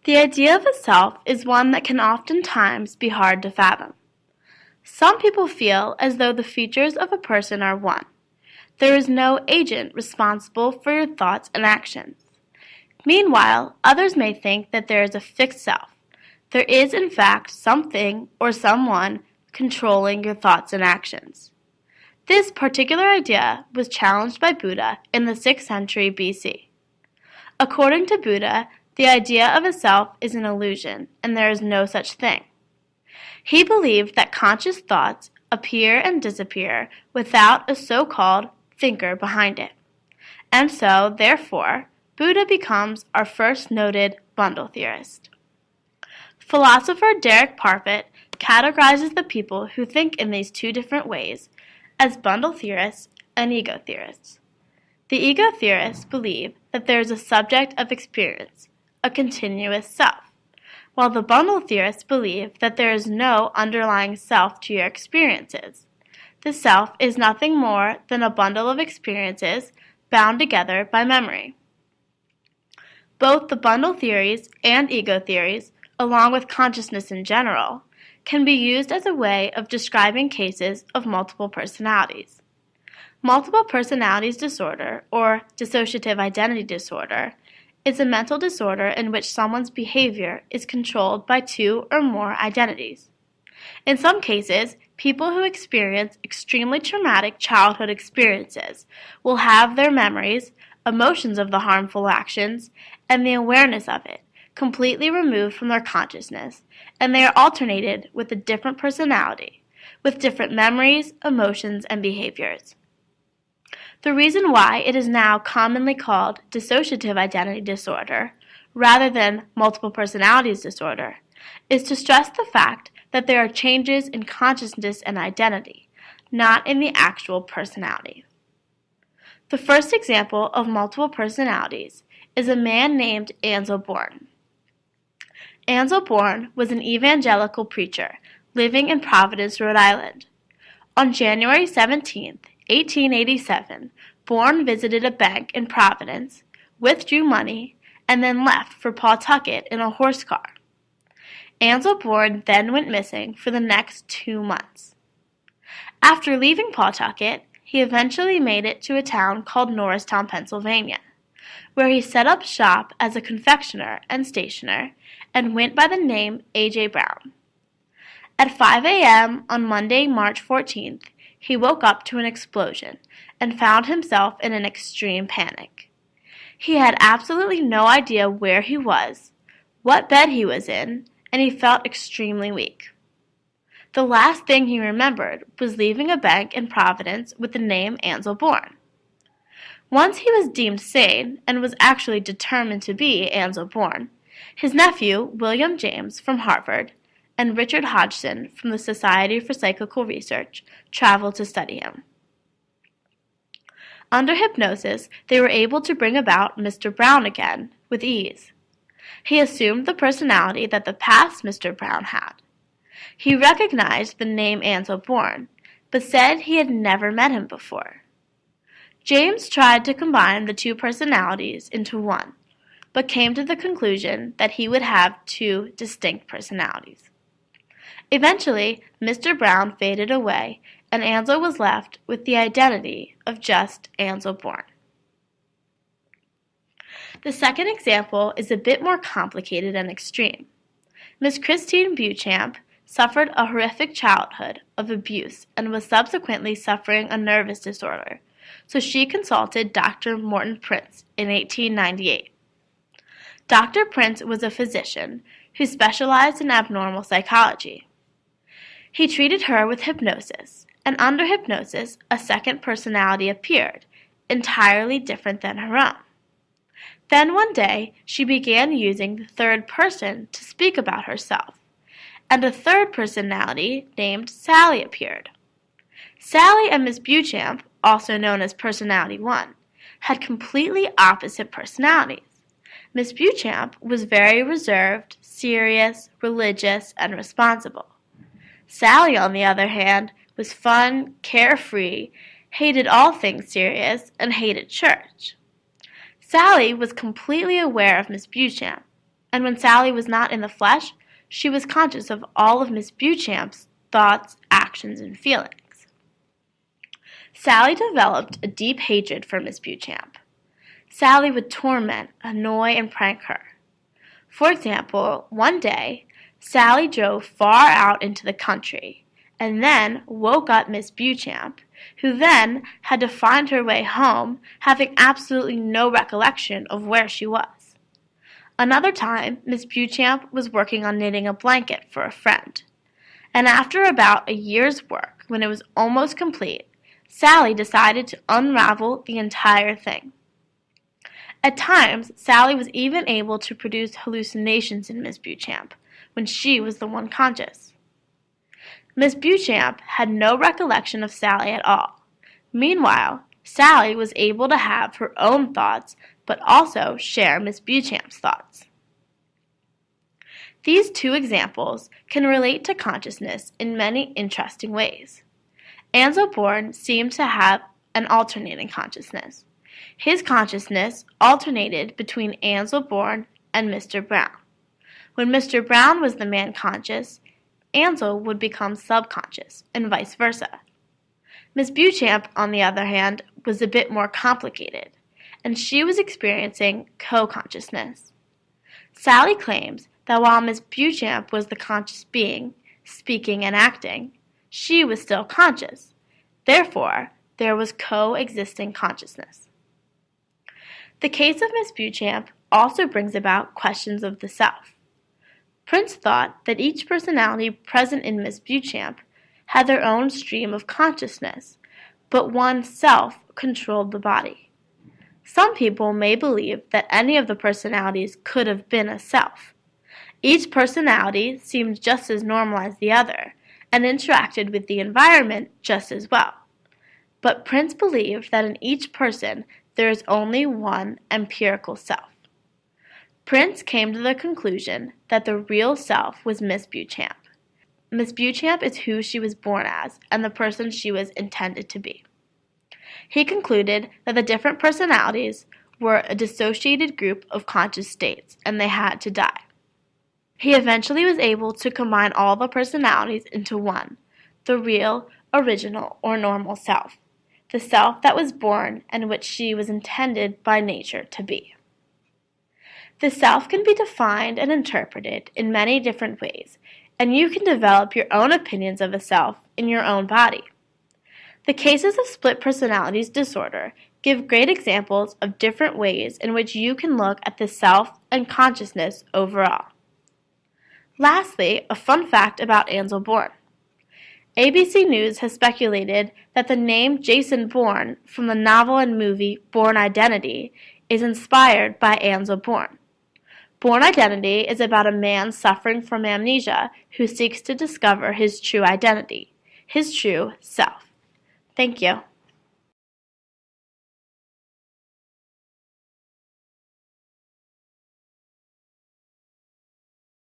The idea of a self is one that can oftentimes be hard to fathom. Some people feel as though the features of a person are one. There is no agent responsible for your thoughts and actions. Meanwhile, others may think that there is a fixed self. There is, in fact, something or someone controlling your thoughts and actions. This particular idea was challenged by Buddha in the 6th century BC. According to Buddha, the idea of a self is an illusion, and there is no such thing. He believed that conscious thoughts appear and disappear without a so-called thinker behind it. And so, therefore, Buddha becomes our first noted bundle theorist. Philosopher Derek Parfit categorizes the people who think in these two different ways as bundle theorists and ego theorists. The ego theorists believe that there is a subject of experience, a continuous self, while the bundle theorists believe that there is no underlying self to your experiences. The self is nothing more than a bundle of experiences bound together by memory. Both the bundle theories and ego theories, along with consciousness in general, can be used as a way of describing cases of multiple personalities. Multiple personalities disorder, or dissociative identity disorder, is a mental disorder in which someone's behavior is controlled by two or more identities. In some cases, people who experience extremely traumatic childhood experiences will have their memories, emotions of the harmful actions, and the awareness of it completely removed from their consciousness, and they are alternated with a different personality, with different memories, emotions, and behaviors. The reason why it is now commonly called dissociative identity disorder, rather than multiple personalities disorder, is to stress the fact that there are changes in consciousness and identity, not in the actual personality. The first example of multiple personalities is a man named Ansel Bourne. Ansel Bourne was an evangelical preacher living in Providence, Rhode Island. On January 17, 1887, Bourne visited a bank in Providence, withdrew money, and then left for Pawtucket in a horse car. Ansel Bourne then went missing for the next 2 months. After leaving Pawtucket, he eventually made it to a town called Norristown, Pennsylvania, where he set up shop as a confectioner and stationer and went by the name A.J. Brown. At 5 a.m. on Monday, March 14th, he woke up to an explosion and found himself in an extreme panic. He had absolutely no idea where he was, what bed he was in, and he felt extremely weak. The last thing he remembered was leaving a bank in Providence with the name Ansel Bourne. Once he was deemed sane and was actually determined to be Ansel Bourne, his nephew, William James from Harvard, and Richard Hodgson from the Society for Psychical Research traveled to study him. Under hypnosis, they were able to bring about Mr. Brown again with ease. He assumed the personality that the past Mr. Brown had. He recognized the name Ansel Bourne, but said he had never met him before. James tried to combine the two personalities into one, but came to the conclusion that he would have two distinct personalities. Eventually, Mr. Brown faded away, and Ansel was left with the identity of just Ansel Bourne. The second example is a bit more complicated and extreme. Miss Christine Beauchamp suffered a horrific childhood of abuse and was subsequently suffering a nervous disorder, so she consulted Dr. Morton Prince in 1898. Dr. Prince was a physician who specialized in abnormal psychology. He treated her with hypnosis, and under hypnosis, a second personality appeared, entirely different than her own. Then one day, she began using the third person to speak about herself, and a third personality named Sally appeared. Sally and Miss Beauchamp, also known as Personality 1, had completely opposite personalities. Miss Beauchamp was very reserved, serious, religious, and responsible. Sally, on the other hand, was fun, carefree, hated all things serious, and hated church. Sally was completely aware of Miss Beauchamp, and when Sally was not in the flesh, she was conscious of all of Miss Beauchamp's thoughts, actions, and feelings. Sally developed a deep hatred for Miss Beauchamp. Sally would torment, annoy, and prank her. For example, one day, Sally drove far out into the country and then woke up Miss Beauchamp, who then had to find her way home, having absolutely no recollection of where she was. Another time, Miss Beauchamp was working on knitting a blanket for a friend, and after about a year's work, when it was almost complete, Sally decided to unravel the entire thing. At times, Sally was even able to produce hallucinations in Miss Beauchamp, when she was the one conscious. Miss Beauchamp had no recollection of Sally at all. Meanwhile, Sally was able to have her own thoughts, but also share Miss Beauchamp's thoughts. These two examples can relate to consciousness in many interesting ways. Ansel Bourne seemed to have an alternating consciousness. His consciousness alternated between Ansel Bourne and Mr. Brown. When Mr. Brown was the man conscious, Ansel would become subconscious, and vice versa. Miss Beauchamp, on the other hand, was a bit more complicated, and she was experiencing co-consciousness. Sally claims that while Miss Beauchamp was the conscious being, speaking and acting, she was still conscious. Therefore, there was coexisting consciousness. The case of Miss Beauchamp also brings about questions of the self. Prince thought that each personality present in Miss Beauchamp had their own stream of consciousness, but one self controlled the body. Some people may believe that any of the personalities could have been a self. Each personality seemed just as normal as the other, and interacted with the environment just as well. But Prince believed that in each person there is only one empirical self. Prince came to the conclusion that the real self was Miss Beauchamp. Miss Beauchamp is who she was born as and the person she was intended to be. He concluded that the different personalities were a dissociated group of conscious states and they had to die. He eventually was able to combine all the personalities into one, the real, original, or normal self, the self that was born and which she was intended by nature to be. The self can be defined and interpreted in many different ways, and you can develop your own opinions of a self in your own body. The cases of split personalities disorder give great examples of different ways in which you can look at the self and consciousness overall. Lastly, a fun fact about Ansel Bourne. ABC News has speculated that the name Jason Bourne from the novel and movie Bourne Identity is inspired by Ansel Bourne. Bourne Identity is about a man suffering from amnesia who seeks to discover his true identity, his true self. Thank you.